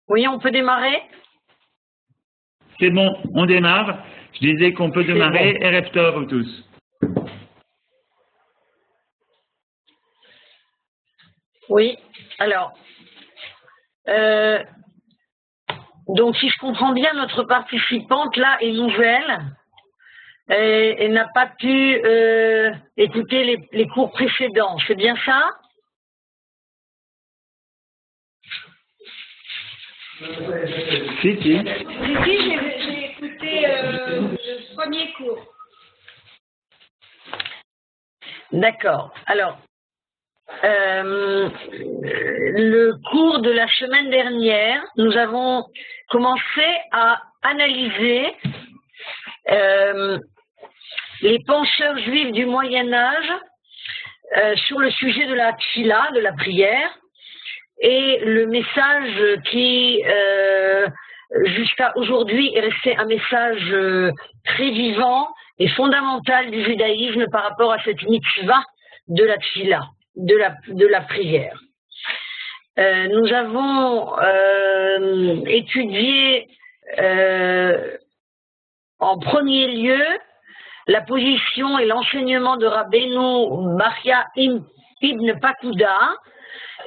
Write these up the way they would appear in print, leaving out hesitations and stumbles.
Oui, on peut démarrer? C'est bon, on démarre. Je disais qu'on peut démarrer. Bon. Erev Tov à tous. Oui, alors, donc si je comprends bien, notre participante là est nouvelle et n'a pas pu écouter les cours précédents, c'est bien ça? Si. Si, j'ai écouté le premier cours. D'accord, alors, le cours de la semaine dernière, nous avons commencé à analyser les penseurs juifs du Moyen-Âge sur le sujet de la tfila, de la prière, et le message qui, jusqu'à aujourd'hui, est resté un message très vivant et fondamental du judaïsme par rapport à cette mitzvah de la tfila, de la prière. Nous avons étudié en premier lieu la position et l'enseignement de Rabbeinu Bachya ibn Pakuda,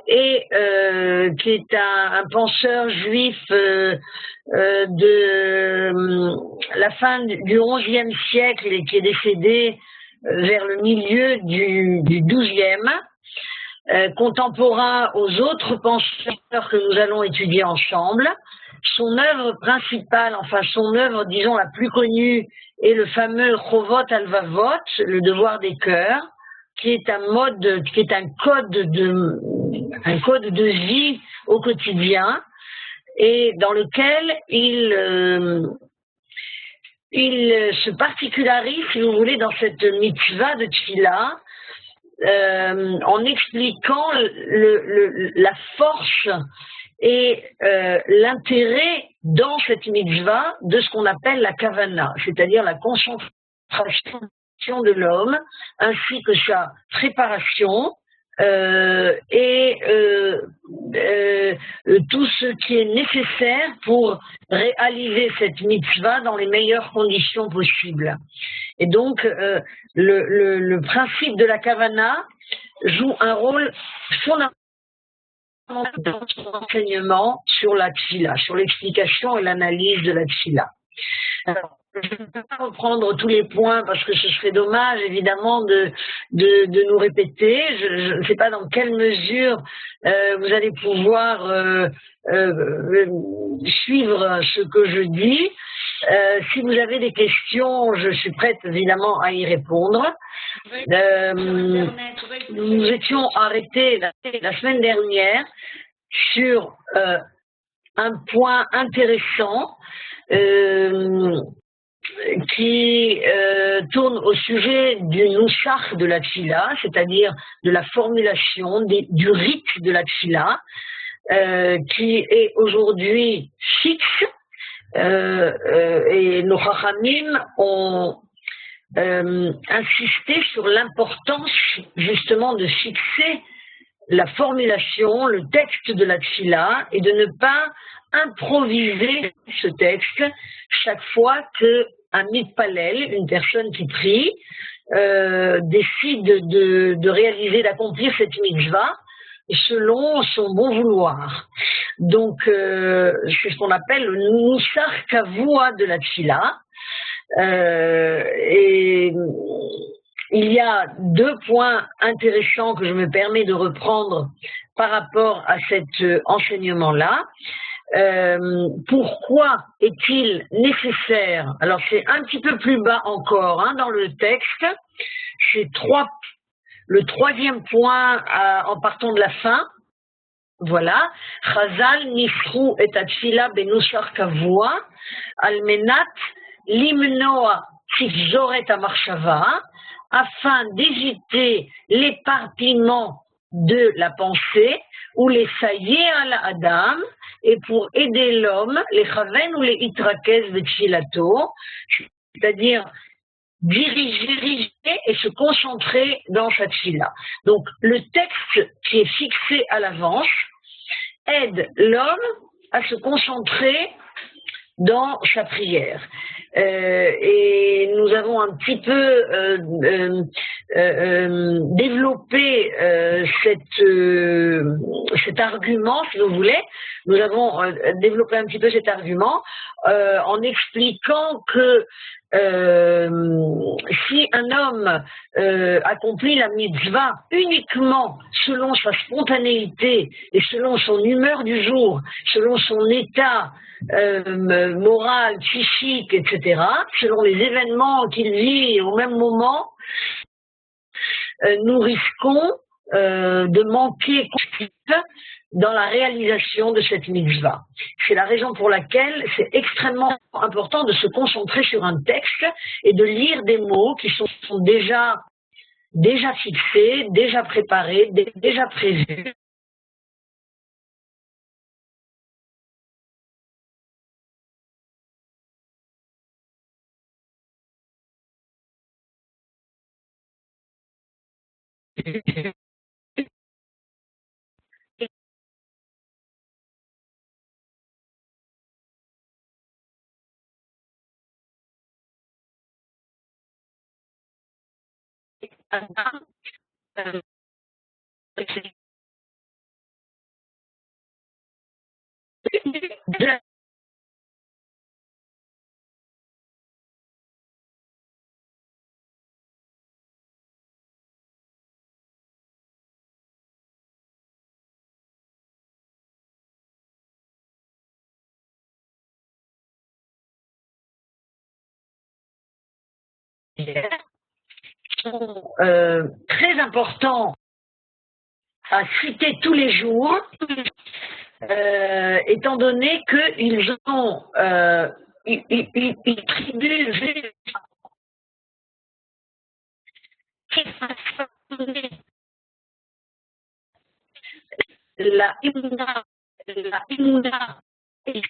et qui est un penseur juif de la fin du XIe siècle et qui est décédé vers le milieu du XIIe, contemporain aux autres penseurs que nous allons étudier ensemble. Son œuvre principale, enfin son œuvre, disons, la plus connue, est le fameux Chovot Alvavot, le devoir des cœurs, qui est un code de vie au quotidien, et dans lequel il se particularise, si vous voulez, dans cette mitzvah de tfila, en expliquant la force et l'intérêt dans cette mitzvah de ce qu'on appelle la kavana, c'est-à-dire la concentration de l'homme, ainsi que sa préparation et tout ce qui est nécessaire pour réaliser cette mitzvah dans les meilleures conditions possibles. Et donc, le principe de la kavana joue un rôle fondamental dans son enseignement sur la tfila, sur l'explication et l'analyse de la tfila. Alors, je ne peux pas reprendre tous les points parce que ce serait dommage, évidemment, de nous répéter. Je ne sais pas dans quelle mesure vous allez pouvoir suivre ce que je dis. Si vous avez des questions, je suis prête, évidemment, à y répondre. Nous étions arrêtés la semaine dernière sur un point intéressant qui tourne au sujet du nusach de la tfila, c'est-à-dire de la formulation, du rite de la tfila, qui est aujourd'hui fixe, et nos chachamim ont insisté sur l'importance justement de fixer la formulation, le texte de la tfila, et de ne pas improviser ce texte chaque fois qu'un mitpalel, une personne qui prie, décide de réaliser, d'accomplir cette mitzvah selon son bon vouloir. Donc, c'est ce qu'on appelle le nusach kavua de la tfila. Et il y a deux points intéressants que je me permets de reprendre par rapport à cet enseignement-là. Pourquoi est-il nécessaire? Alors c'est un petit peu plus bas encore dans le texte, c'est le troisième point en partant de la fin. Voilà, Chazal nisru et atfila benusach kavua almenat limnoa tifzoret amachshava, afin d'éviter l'éparpillement de la pensée ou les saillés à la Adam, et pour aider l'homme, les chaven ou les itrakez betfilato, c'est-à-dire diriger et se concentrer dans sa tfila. Donc le texte qui est fixé à l'avance aide l'homme à se concentrer dans sa prière. Et nous avons un petit peu développé cet argument, si vous voulez. Nous avons développé un petit peu cet argument en expliquant que si un homme accomplit la mitzvah uniquement selon sa spontanéité et selon son humeur du jour, selon son état moral, psychique, etc., selon les événements qu'il vit au même moment, nous risquons de manquer dans la réalisation de cette mitzvah. C'est la raison pour laquelle c'est extrêmement important de se concentrer sur un texte et de lire des mots qui sont déjà fixés, déjà préparés, déjà prévus. Sont très importants à citer tous les jours, étant donné qu'ils ont ils tribuent la imuna et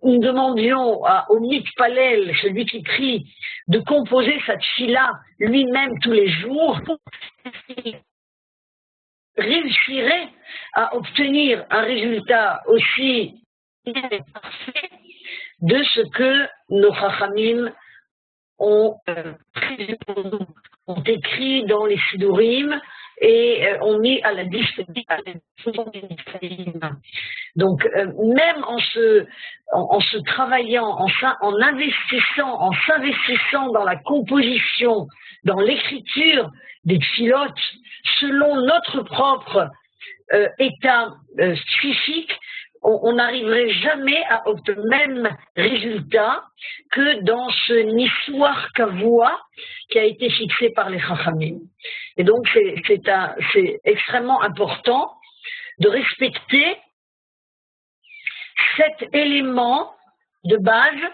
nous demandions au Mitpalel, celui qui prie, de composer sa tfila lui-même tous les jours, réussirait à obtenir un résultat aussi parfait de ce que nos chachamim ont écrit dans les Sidurim et ont mis à la disposition des Israélites. Donc, même en se travaillant, en investissant, en s'investissant dans la composition, dans l'écriture des tfilotes, selon notre propre état psychique, on n'arriverait jamais à obtenir le même résultat que dans ce Nisouar Kavoua qui a été fixé par les Chachamim. Et donc, c'est extrêmement important de respecter cet élément de base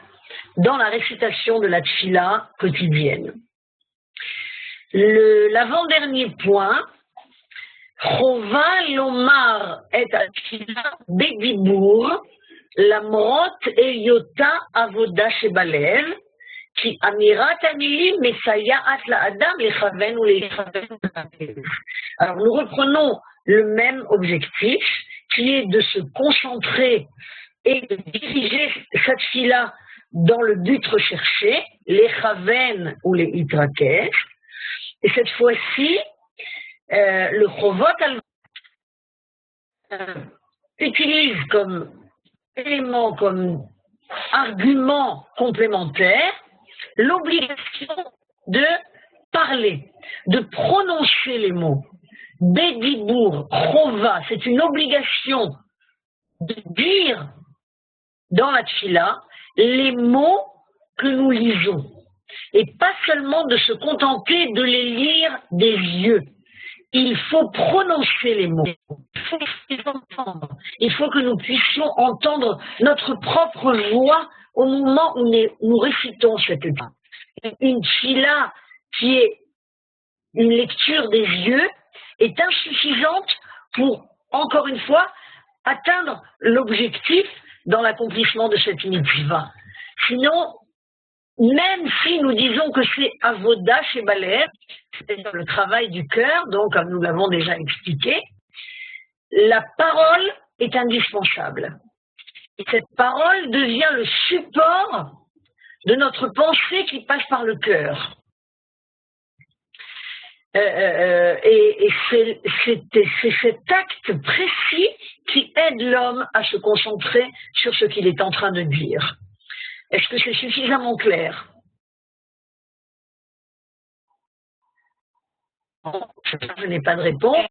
dans la récitation de la tfila quotidienne. L'avant-dernier point, Chova lomar et atfila bedibour, lamrot eyota avoda shebalev, ki amirat amilim mesayat la'adam lechaven ou lechaven. Alors nous reprenons le même objectif, qui est de se concentrer et de diriger cette tfila dans le but recherché, les chaven ou les itrakesh. Et cette fois-ci, le Chovot utilise comme élément, comme argument complémentaire, l'obligation de parler, de prononcer les mots. Bedibour, Chova, c'est une obligation de dire dans la tfila les mots que nous lisons. Et pas seulement de se contenter de les lire des yeux. Il faut prononcer les mots. Il faut les entendre. Il faut que nous puissions entendre notre propre voix au moment où nous récitons cette tfila. Une tfila qui est une lecture des yeux est insuffisante pour encore une fois, atteindre l'objectif dans l'accomplissement de cette mitzvah. Sinon, même si nous disons que c'est avoda chez Baler, c'est-à-dire le travail du cœur, donc comme nous l'avons déjà expliqué, la parole est indispensable. Et cette parole devient le support de notre pensée qui passe par le cœur. Et c'est cet acte précis qui aide l'homme à se concentrer sur ce qu'il est en train de dire. Est-ce que c'est suffisamment clair? Je n'ai pas de réponse.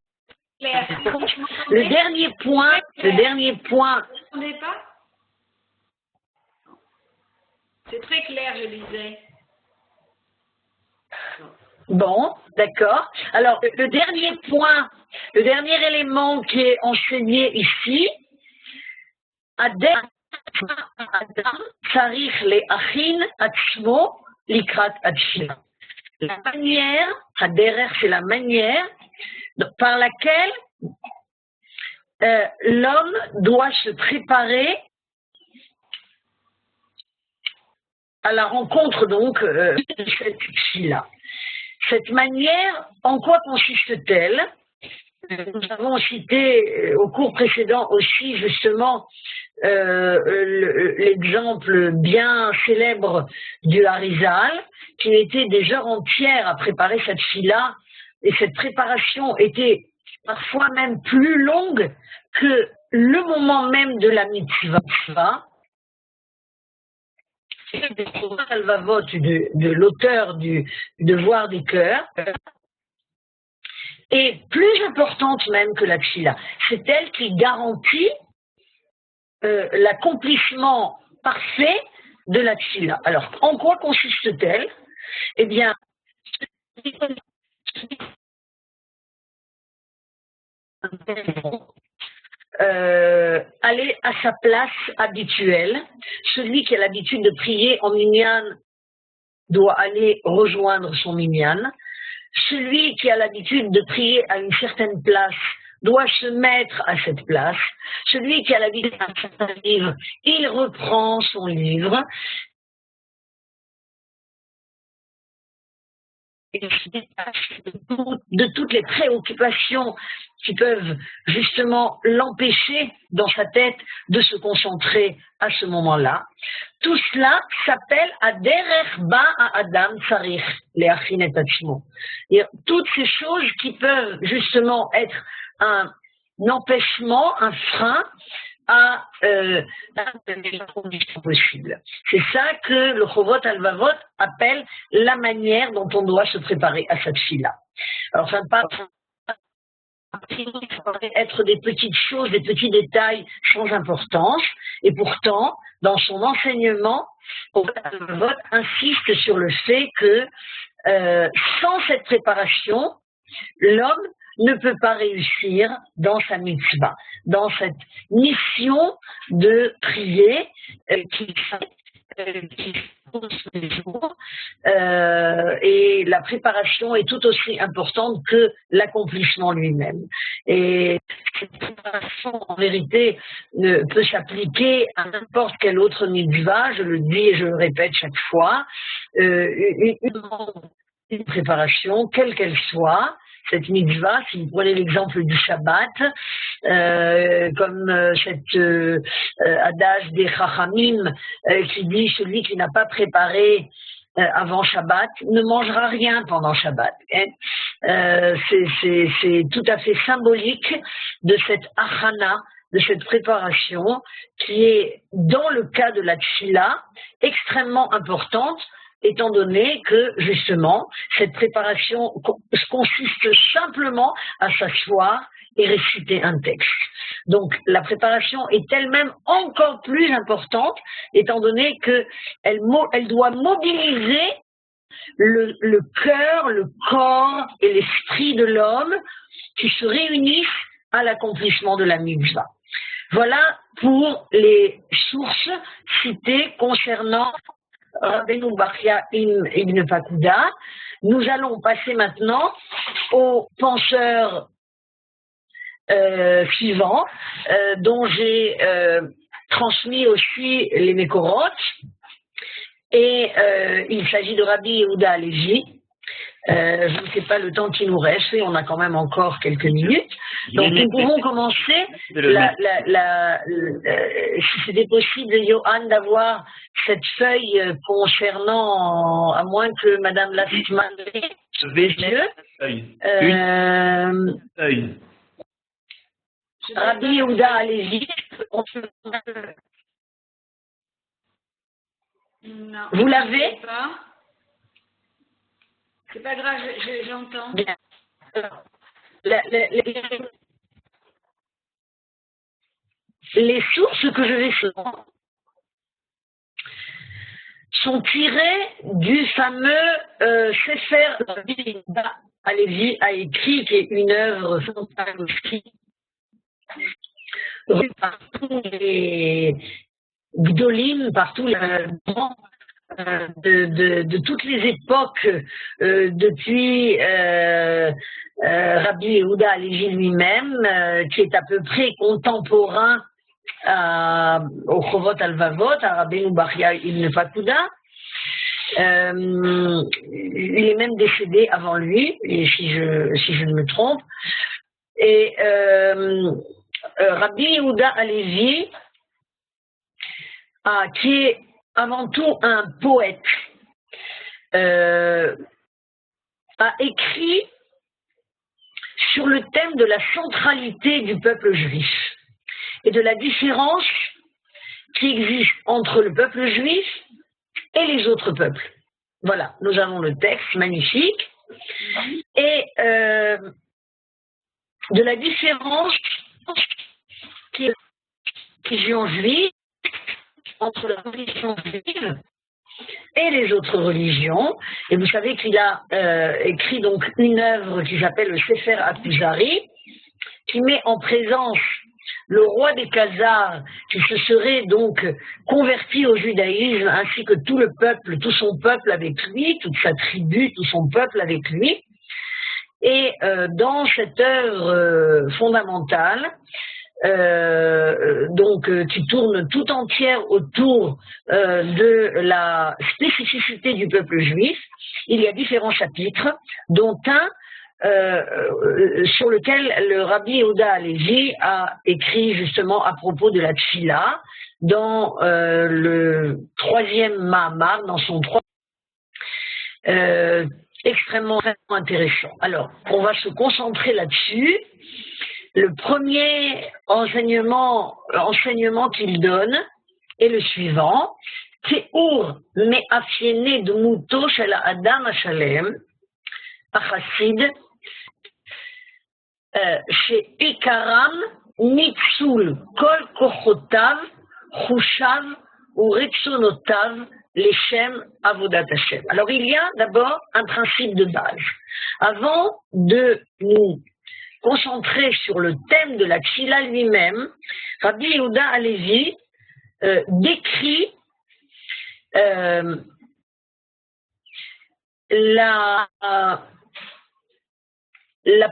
Le dernier point. Vous n'entendez pas? C'est très clair, je disais. Bon, d'accord. Alors, le dernier point, le dernier élément qui est enseigné ici, Adam Sarich le Achin Atzmo Likrat Atshila. La manière, Haderer, c'est la manière par laquelle l'homme doit se préparer à la rencontre donc de cette fille-là. Cette manière, en quoi consiste-t-elle? Nous avons cité au cours précédent aussi justement l'exemple bien célèbre du Harizal, qui était des heures entières à préparer cette fille-là, et cette préparation était parfois même plus longue que le moment même de la mitzvah. De l'auteur du devoir du cœur, est plus importante même que la tfila. C'est elle qui garantit l'accomplissement parfait de la tfila. Alors, en quoi consiste-t-elle? Eh bien, aller à sa place habituelle. Celui qui a l'habitude de prier en minyan doit aller rejoindre son minyan. Celui qui a l'habitude de prier à une certaine place doit se mettre à cette place. Celui qui a l'habitude d'un certain livre, il reprend son livre. De toutes les préoccupations qui peuvent justement l'empêcher dans sa tête de se concentrer à ce moment-là. Tout cela s'appelle Aderech Ba Adam Sarich Leachin et Atzmo. Toutes ces choses qui peuvent justement être un empêchement, un frein à la condition possible. C'est ça que le Chovot Alvavot appelle la manière dont on doit se préparer à cette fille-là. Alors ça ne peut pas être des petites choses, des petits détails sans importance, et pourtant, dans son enseignement, le Chovot Alvavot insiste sur le fait que sans cette préparation, l'homme ne peut pas réussir dans sa mitzvah, dans cette mission de prier qui tous les jours, et la préparation est tout aussi importante que l'accomplissement lui-même. Et cette préparation, en vérité, ne peut s'appliquer à n'importe quelle autre mitzvah, je le dis et je le répète chaque fois, une préparation, quelle qu'elle soit. Cette mitzvah, si vous prenez l'exemple du Shabbat, comme cette adage des Chachamim qui dit celui qui n'a pas préparé avant Shabbat ne mangera rien pendant Shabbat. C'est tout à fait symbolique de cette achana, de cette préparation qui est, dans le cas de la tfila, extrêmement importante, étant donné que, justement, cette préparation consiste simplement à s'asseoir et réciter un texte. Donc, la préparation est elle-même encore plus importante, étant donné qu'elle doit mobiliser le cœur, le corps et l'esprit de l'homme qui se réunissent à l'accomplissement de la mitzvah. Voilà pour les sources citées concernant Rabbeinu Bachya Ibn Pakuda. Nous allons passer maintenant aux penseurs suivants, dont j'ai transmis aussi les Mékoroth. Et il s'agit de Rabbi Yehuda Halevi. Je ne sais pas le temps qui nous reste, et on a quand même encore quelques minutes. Donc nous pouvons commencer. Si c'était possible, Johan, d'avoir cette feuille concernant, à moins que Madame Lassman Rabbi Yehuda Halevi. Non. Vous l'avez? C'est pas grave, j'entends. Bien. Les sources que je vais faire sont tirées du fameux Sefer Rabbi Yehuda Halevi a écrit, qui est une œuvre fantastique par tous les Gdolim, par tous les grands de toutes les époques, depuis Rabbi Yehuda Halevi lui-même, qui est à peu près contemporain au Chovot Alvavot, à Rabbeinu Bachya Ibn Pakuda. Il est même décédé avant lui, et si je ne me trompe. Et Rabbi Yehuda Halevi, qui est avant tout un poète, a écrit sur le thème de la centralité du peuple juif et de la différence qui existe entre le peuple juif et les autres peuples. Voilà, nous avons le texte magnifique, et de la différence qui est la religion juive, entre la religion juive et les autres religions. Et vous savez qu'il a écrit donc une œuvre qui s'appelle le Sefer Akuzari, qui met en présence le roi des Khazars, qui se serait donc converti au judaïsme, ainsi que tout le peuple, tout son peuple avec lui, toute sa tribu, tout son peuple avec lui. Et dans cette œuvre fondamentale, qui tourne tout entière autour de la spécificité du peuple juif, il y a différents chapitres, dont un sur lequel le Rabbi Yehuda Halevi a écrit justement à propos de la Tfila, dans le 3e Mahamar, dans son 3e extrêmement intéressant. Alors, on va se concentrer là-dessus. Le premier enseignement qu'il donne est le suivant. Théour me'afyené de mouto shel Adam Hashalem, achassid, chez Ikaram, Nitsul, Kol Kochotav, Chushav, ou Retsonotav, Leshem, Avodat Hashem. Alors, il y a d'abord un principe de base. Avant de nous concentrer sur le thème de la Tfila lui-même, Rabbi Yehuda Halevi décrit la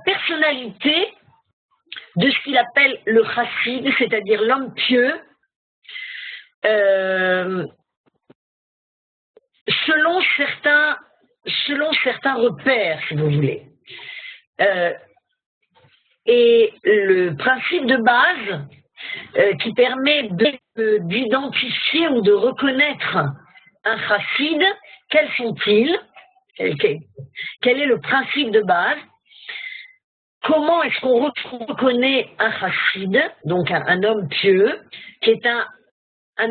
personnalité de ce qu'il appelle le chassid, c'est-à-dire l'homme pieux, selon certains repères, si vous voulez. Et le principe de base qui permet d'identifier ou de reconnaître un chassid, quels sont-ils? Quel est le principe de base? Comment est-ce qu'on reconnaît un chassid, donc un homme pieux, qui est un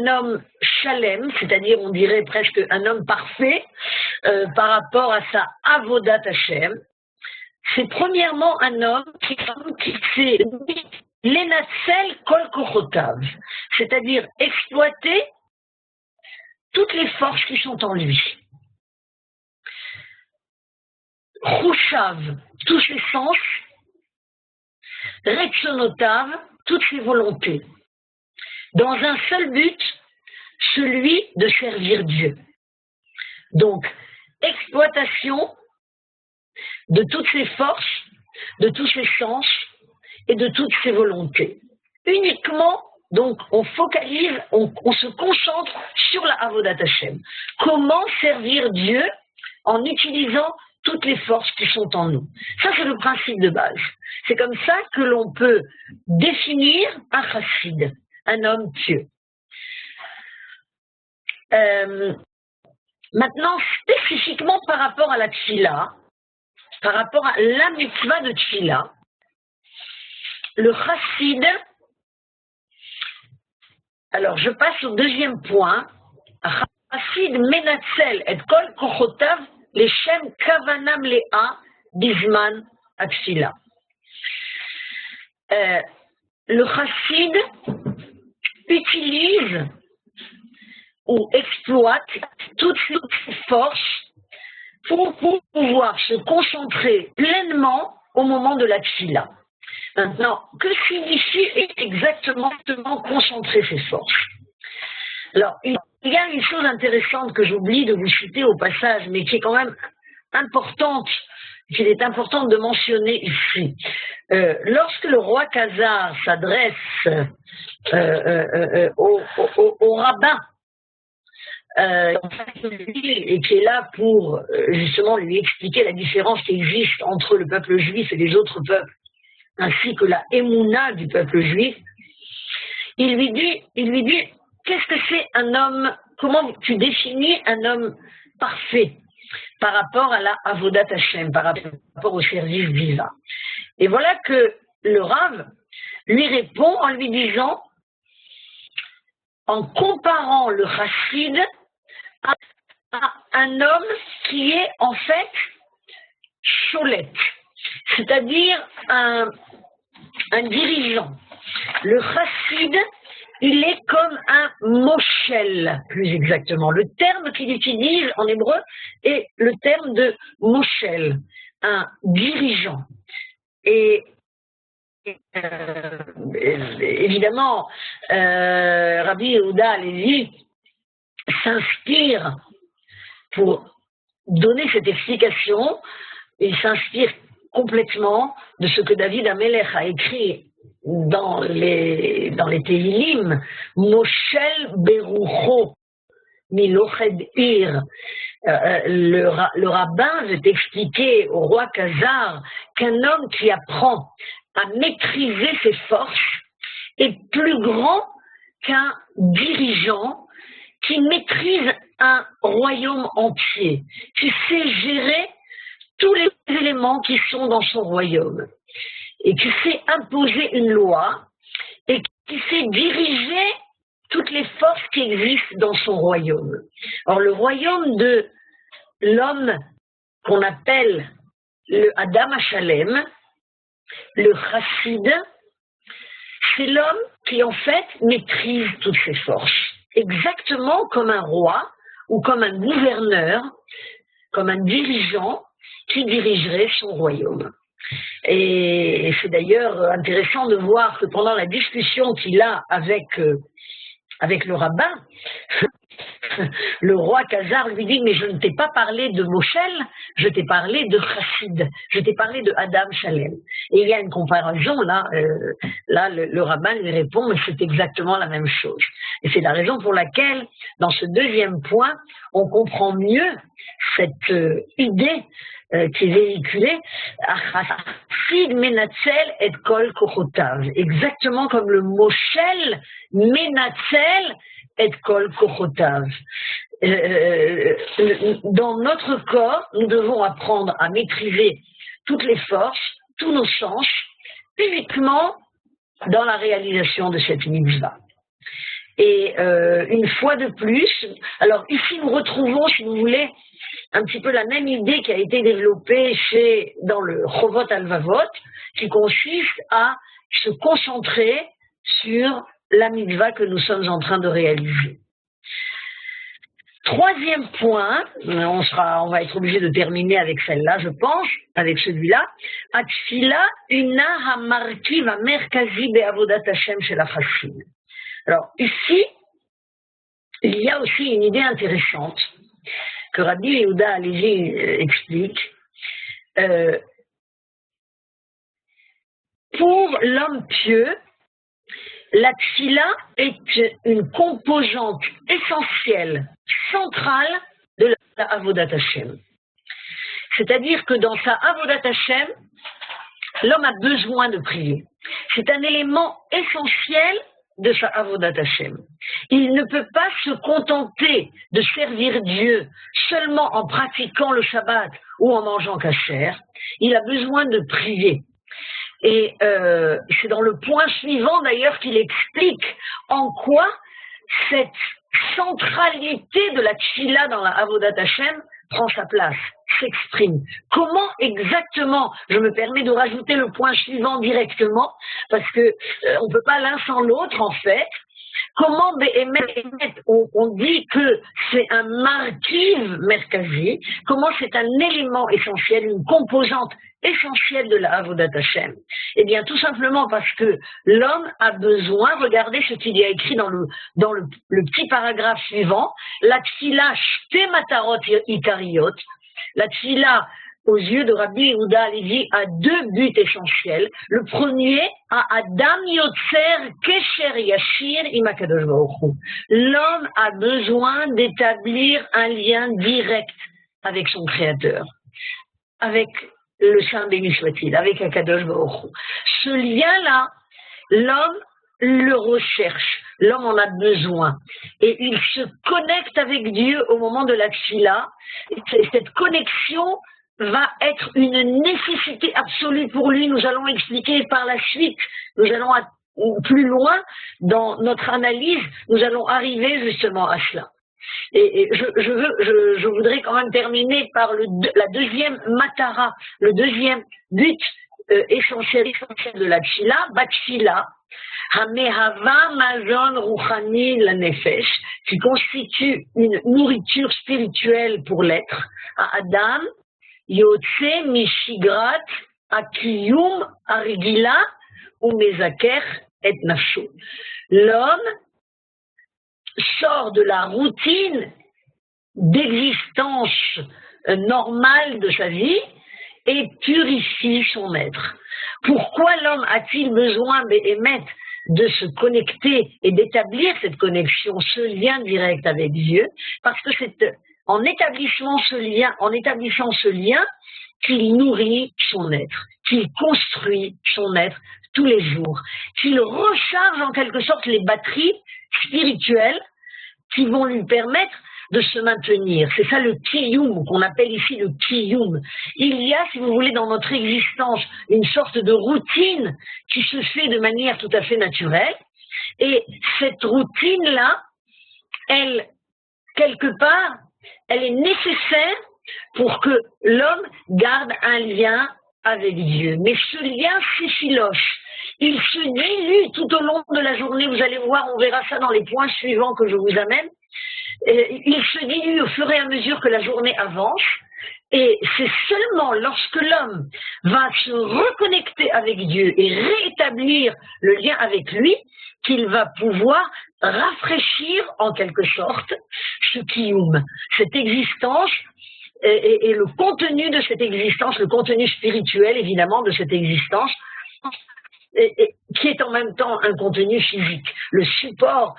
homme shalem, c'est-à-dire on dirait presque un homme parfait par rapport à sa avodat Hashem? C'est premièrement un homme qui sait l'enatzel kol kochotav, c'est-à-dire exploiter toutes les forces qui sont en lui. Chushav, tous ses sens, retsonotav, toutes ses volontés, dans un seul but, celui de servir Dieu. Donc, exploitation de toutes ses forces, de tous ses sens, et de toutes ses volontés. Uniquement, donc, on focalise, on se concentre sur la Avodat Hashem. Comment servir Dieu en utilisant toutes les forces qui sont en nous. Ça, c'est le principe de base. C'est comme ça que l'on peut définir un chassid, un homme pieux. Maintenant, spécifiquement par rapport à la tfila, par rapport à la mitzvah de tfila, le chassid, alors je passe au deuxième point, chassid menatzel et kol kochotav leshem kavanam lea bizman atfila. Le chassid utilise ou exploite toutes ses forces pour pouvoir se concentrer pleinement au moment de la tfila. Maintenant, que signifie exactement concentrer ses forces? Alors, il y a une chose intéressante que j'oublie de vous citer au passage, mais qui est quand même importante, qu'il est important de mentionner ici. Lorsque le roi Khazar s'adresse au rabbin, et qui est là pour justement lui expliquer la différence qui existe entre le peuple juif et les autres peuples, ainsi que la émouna du peuple juif, il lui dit, qu'est-ce que c'est un homme, comment tu définis un homme parfait par rapport à la Avodat Hashem, par rapport au service divin. Et voilà que le Rav lui répond en lui disant, en comparant le chassid à un homme qui est en fait cholette, c'est-à-dire un dirigeant. Le chassid, il est comme un moshel, plus exactement. Le terme qu'il utilise en hébreu est le terme de moshel, un dirigeant. Et évidemment, Rabbi Yehuda Halevi s'inspire pour donner cette explication, il s'inspire complètement de ce que David Amelech a écrit dans les Tehillim, Moshel Berucho Miloched Ir. Le rabbin veut expliquer au roi Khazar qu'un homme qui apprend à maîtriser ses forces est plus grand qu'un dirigeant qui maîtrise un royaume entier, qui sait gérer tous les éléments qui sont dans son royaume, et qui sait imposer une loi, et qui sait diriger toutes les forces qui existent dans son royaume. Alors le royaume de l'homme qu'on appelle le Adam HaShalem, le chassid, c'est l'homme qui en fait maîtrise toutes ses forces, exactement comme un roi ou comme un gouverneur, comme un dirigeant qui dirigerait son royaume. Et c'est d'ailleurs intéressant de voir que pendant la discussion qu'il a avec le rabbin, le roi Khazar lui dit, mais je ne t'ai pas parlé de Moshel, je t'ai parlé de chassid, je t'ai parlé de Adam Shalem. Et il y a une comparaison, là le rabbin lui répond, mais c'est exactement la même chose. Et c'est la raison pour laquelle, dans ce deuxième point, on comprend mieux cette idée qui est véhiculée, chassid menatzel et kol kochotav, exactement comme le Moshel menatzel et kol kochotav. Dans notre corps, nous devons apprendre à maîtriser toutes les forces, tous nos sens, uniquement dans la réalisation de cette mitzvah. Et une fois de plus, alors ici nous retrouvons, si vous voulez, un petit peu la même idée qui a été développée dans le Chovot Halvavot, qui consiste à se concentrer sur la mitzvah que nous sommes en train de réaliser. Troisième point, on va être obligé de terminer avec celle-là, je pense, avec celui-là. Atfila una hamarkiv hamerkazi be'avodat Hashem shel hachassid. Alors ici, il y a aussi une idée intéressante que Rabbi Yehuda Halevi explique. pour l'homme pieux, la tfila est une composante essentielle, centrale de la Avodat Hashem. C'est-à-dire que dans sa Avodat Hashem, l'homme a besoin de prier. C'est un élément essentiel de sa Avodat Hashem. Il ne peut pas se contenter de servir Dieu seulement en pratiquant le Shabbat ou en mangeant kasher. Il a besoin de prier. Et c'est dans le point suivant d'ailleurs qu'il explique en quoi cette centralité de la tfila dans la Avodat Hashem prend sa place, s'exprime. Comment exactement, je me permets de rajouter le point suivant directement, parce que on ne peut pas l'un sans l'autre en fait. Comment on dit que c'est un markiv merkazi, comment c'est un élément essentiel, une composante essentielle de la Avodat Hashem? Eh bien, tout simplement parce que l'homme a besoin, regardez ce qu'il y a écrit dans le petit paragraphe suivant, la tfila shte matarot ikariot, la tfila aux yeux de Rabbi Yehuda Halevi a deux buts essentiels. Le premier, à Adam Yotzer Kesher Yashir im HaKadosh Baruch Hu. L'homme a besoin d'établir un lien direct avec son Créateur, avec le Saint béni soit-il, avec HaKadosh Baruch Hu. Ce lien-là, l'homme le recherche, l'homme en a besoin. Et il se connecte avec Dieu au moment de la tfila. Cette connexion va être une nécessité absolue pour lui. Nous allons expliquer par la suite, nous allons plus loin dans notre analyse, nous allons arriver justement à cela. Et je voudrais quand même terminer par la deuxième matara, le deuxième but essentiel de la tfila, batfila, hamehava mazon ruchani la nefesh, qui constitue une nourriture spirituelle pour l'être, à Adam, Yotse mishigrat akiyum arigila ou mezaker et nafsho. L'homme sort de la routine d'existence normale de sa vie et purifie son être. Pourquoi l'homme a-t-il besoin de se connecter et d'établir cette connexion, ce lien direct avec Dieu? Parce que c'est en établissant ce lien qu'il nourrit son être, qu'il construit son être tous les jours, qu'il recharge en quelque sorte les batteries spirituelles qui vont lui permettre de se maintenir. C'est ça le kiyum, qu'on appelle ici le kiyum. Il y a, si vous voulez, dans notre existence, une sorte de routine qui se fait de manière tout à fait naturelle. Et cette routine-là, elle, quelque part, elle est nécessaire pour que l'homme garde un lien avec Dieu. Mais ce lien s'effiloche. Il se dilue tout au long de la journée. Vous allez voir, on verra ça dans les points suivants que je vous amène. Il se dilue au fur et à mesure que la journée avance. Et c'est seulement lorsque l'homme va se reconnecter avec Dieu et rétablir le lien avec lui qu'il va pouvoir rafraîchir en quelque sorte ce kiyum, cette existence et le contenu de cette existence, le contenu spirituel évidemment de cette existence, qui est en même temps un contenu physique. Le support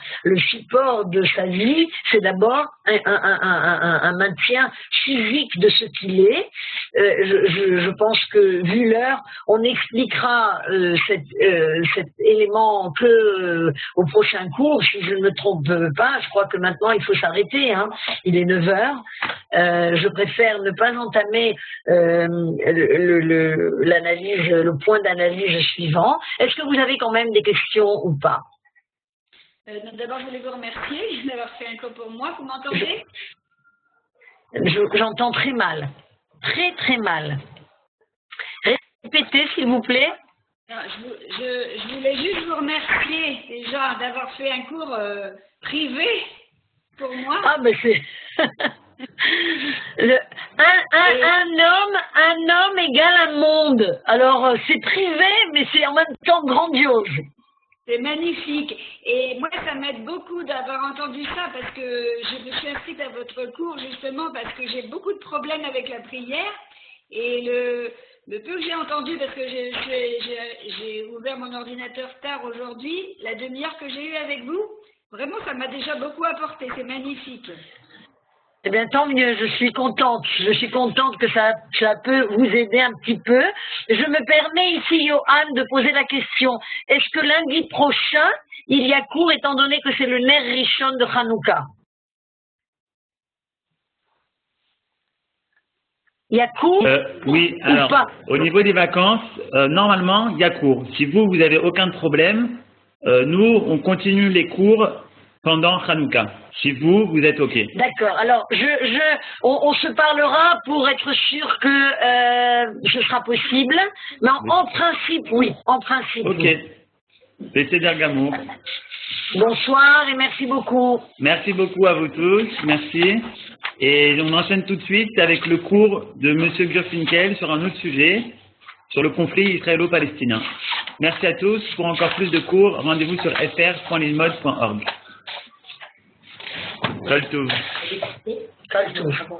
de sa vie, c'est d'abord un maintien physique de ce qu'il est. Je pense que, vu l'heure, on expliquera cet élément que au prochain cours, si je ne me trompe pas. Je crois que maintenant, il faut s'arrêter. Hein. Il est 9 heures. Je préfère ne pas entamer l'analyse, le point d'analyse suivant. Est-ce que vous avez quand même des questions ou pas? D'abord, je voulais vous remercier d'avoir fait un cours pour moi. Vous m'entendez? J'entends très mal. Très, très mal. Répétez, s'il vous plaît. Non, je voulais juste vous remercier déjà d'avoir fait un cours privé pour moi. Ah, ben c'est... un homme égale un monde. Alors, c'est privé, mais c'est en même temps grandiose. C'est magnifique. Et moi, ça m'aide beaucoup d'avoir entendu ça parce que je me suis inscrite à votre cours justement parce que j'ai beaucoup de problèmes avec la prière. Et Le peu que j'ai entendu, parce que j'ai ouvert mon ordinateur tard aujourd'hui, la demi-heure que j'ai eue avec vous, vraiment, ça m'a déjà beaucoup apporté. C'est magnifique. Eh bien, tant mieux, je suis contente. Je suis contente que ça peut vous aider un petit peu. Je me permets ici, Johan, de poser la question. Est-ce que lundi prochain, il y a cours, étant donné que c'est le Ner Rishon de Hanouka? Il y a cours Oui, ou alors, pas? au niveau des vacances, normalement, il y a cours. Si vous n'avez aucun problème, nous, on continue les cours pendant Hanouka. Si vous êtes OK. D'accord. Alors, on se parlera pour être sûr que ce sera possible. Mais en principe, oui. En principe, OK. oui. C'est Bergamo. Bonsoir et merci beaucoup. Merci beaucoup à vous tous. Merci. Et on enchaîne tout de suite avec le cours de M. Gurfinkel sur un autre sujet, sur le conflit israélo-palestinien. Merci à tous. Pour encore plus de cours, rendez-vous sur fr.lilmod.org. Kol tov. Kol tov.